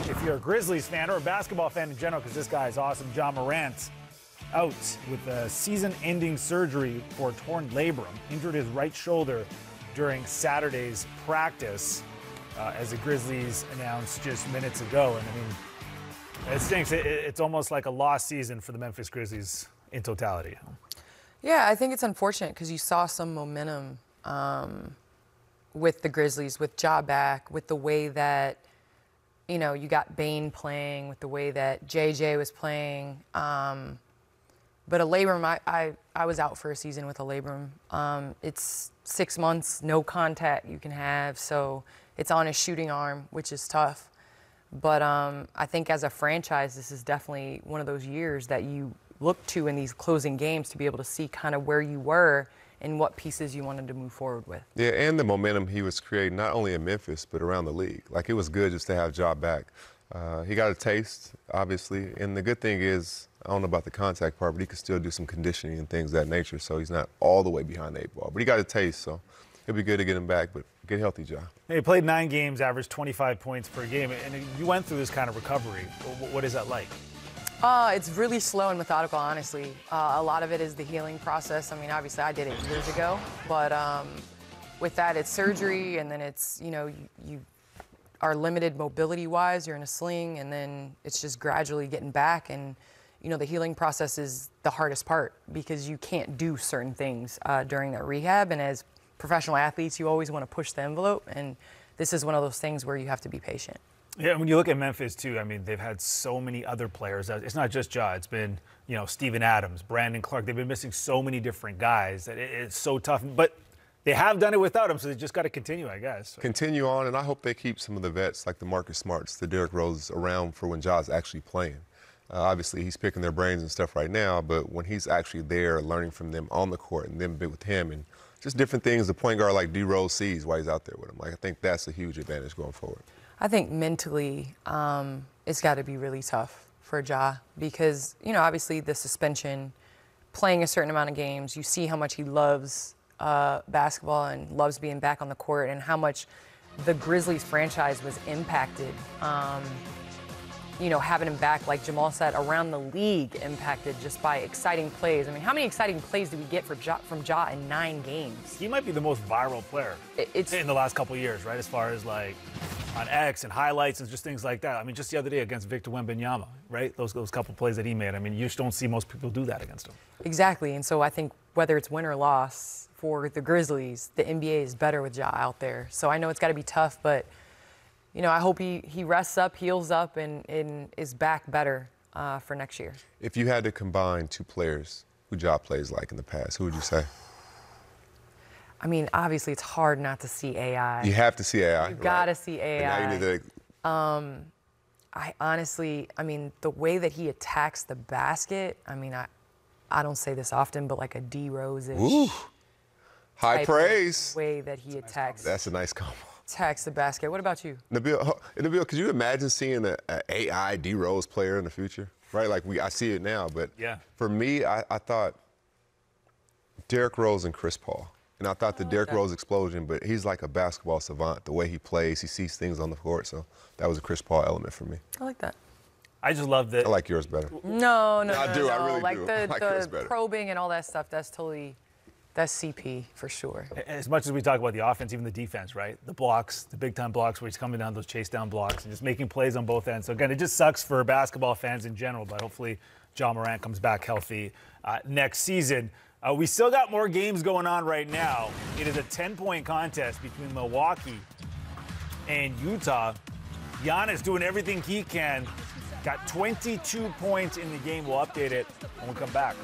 if you're a Grizzlies fan or a basketball fan in general, because this guy is awesome, John Morant, out with a season-ending surgery for a torn labrum, injured his right shoulder during Saturday's practice, as the Grizzlies announced just minutes ago. And I mean, it stinks. It's almost like a lost season for the Memphis Grizzlies in totality. Yeah, I think it's unfortunate because you saw some momentum with the Grizzlies, with Ja back, with the way that, you know, you got Bane playing, with the way that JJ was playing. But a labrum, I was out for a season with a labrum. It's 6 months, no contact you can have, so it's on his shooting arm, which is tough. But I think as a franchise, this is definitely one of those years that you look to in these closing games to be able to see kind of where you were and what pieces you wanted to move forward with. Yeah, and the momentum he was creating, not only in Memphis, but around the league. Like, it was good just to have Ja back. He got a taste, obviously, and the good thing is, I don't know about the contact part, but he could still do some conditioning and things of that nature, so he's not all the way behind the 8 ball. But he got a taste, so it'll be good to get him back, but get healthy, Ja. He played 9 games, averaged 25 points per game, and you went through this kind of recovery. What is that like? It's really slow and methodical, honestly. A lot of it is the healing process. I mean, obviously, I did it years ago, but with that, it's surgery, and then it's, you know, you are limited mobility-wise. You're in a sling, and then it's just gradually getting back. And, you know, the healing process is the hardest part because you can't do certain things during that rehab. And as professional athletes, you always want to push the envelope, and this is one of those things where you have to be patient. Yeah, when you look at Memphis, too, I mean, they've had so many other players. It's not just Ja. It's been, you know, Steven Adams, Brandon Clark. They've been missing so many different guys that it's so tough. But they have done it without him, so they just got to continue, I guess. Continue on, and I hope they keep some of the vets like the Marcus Smarts, the Derrick Roses around for when Ja's actually playing. Obviously, he's picking their brains and stuff right now, but when he's actually there, learning from them on the court and them with him and just different things the point guard like D. Rose sees while he's out there with him. Like, I think that's a huge advantage going forward. I think mentally, it's got to be really tough for Ja because, you know, obviously the suspension, playing a certain amount of games, you see how much he loves basketball and loves being back on the court and how much the Grizzlies franchise was impacted. You know, having him back, like Jamal said, around the league impacted just by exciting plays. I mean, how many exciting plays did we get from Ja in 9 games? He might be the most viral player in the last couple of years, right, as far as, like, on X and highlights and just things like that. I mean, just the other day against Victor Wembanyama, right, those couple plays that he made. I mean, you just don't see most people do that against him. Exactly, and so I think whether it's win or loss for the Grizzlies, the NBA is better with Ja out there. So I know it's got to be tough, but you know, I hope he rests up, heals up, and is back better for next year. If you had to combine 2 players who Ja plays like in the past, who would you say? I mean, obviously, it's hard not to see AI. You have to see AI. You got to see AI. And now you need to... I honestly, I mean, the way that he attacks the basket, I mean, I don't say this often, but like a D Rose-ish. Ooh, high praise. Way that he attacks. That's a nice combo. Attacks the basket. What about you? Nabil, could you imagine seeing an AI D Rose player in the future? Right, like I see it now, but yeah. For me, I thought Derrick Rose and Chris Paul. And I thought the Derrick Rose explosion, but he's like a basketball savant. The way he plays, he sees things on the court, so that was a Chris Paul element for me. I like that. I just love that. I like yours better. No. I do. I really like do. The, I like the probing and all that stuff, that's CP for sure. As much as we talk about the offense, even the defense, right? The blocks, the big-time blocks where he's coming down those chase-down blocks and just making plays on both ends. So, again, it just sucks for basketball fans in general, but hopefully John Morant comes back healthy next season. We still got more games going on right now. It is a 10-point contest between Milwaukee and Utah. Giannis doing everything he can. Got 22 points in the game. We'll update it when we come back.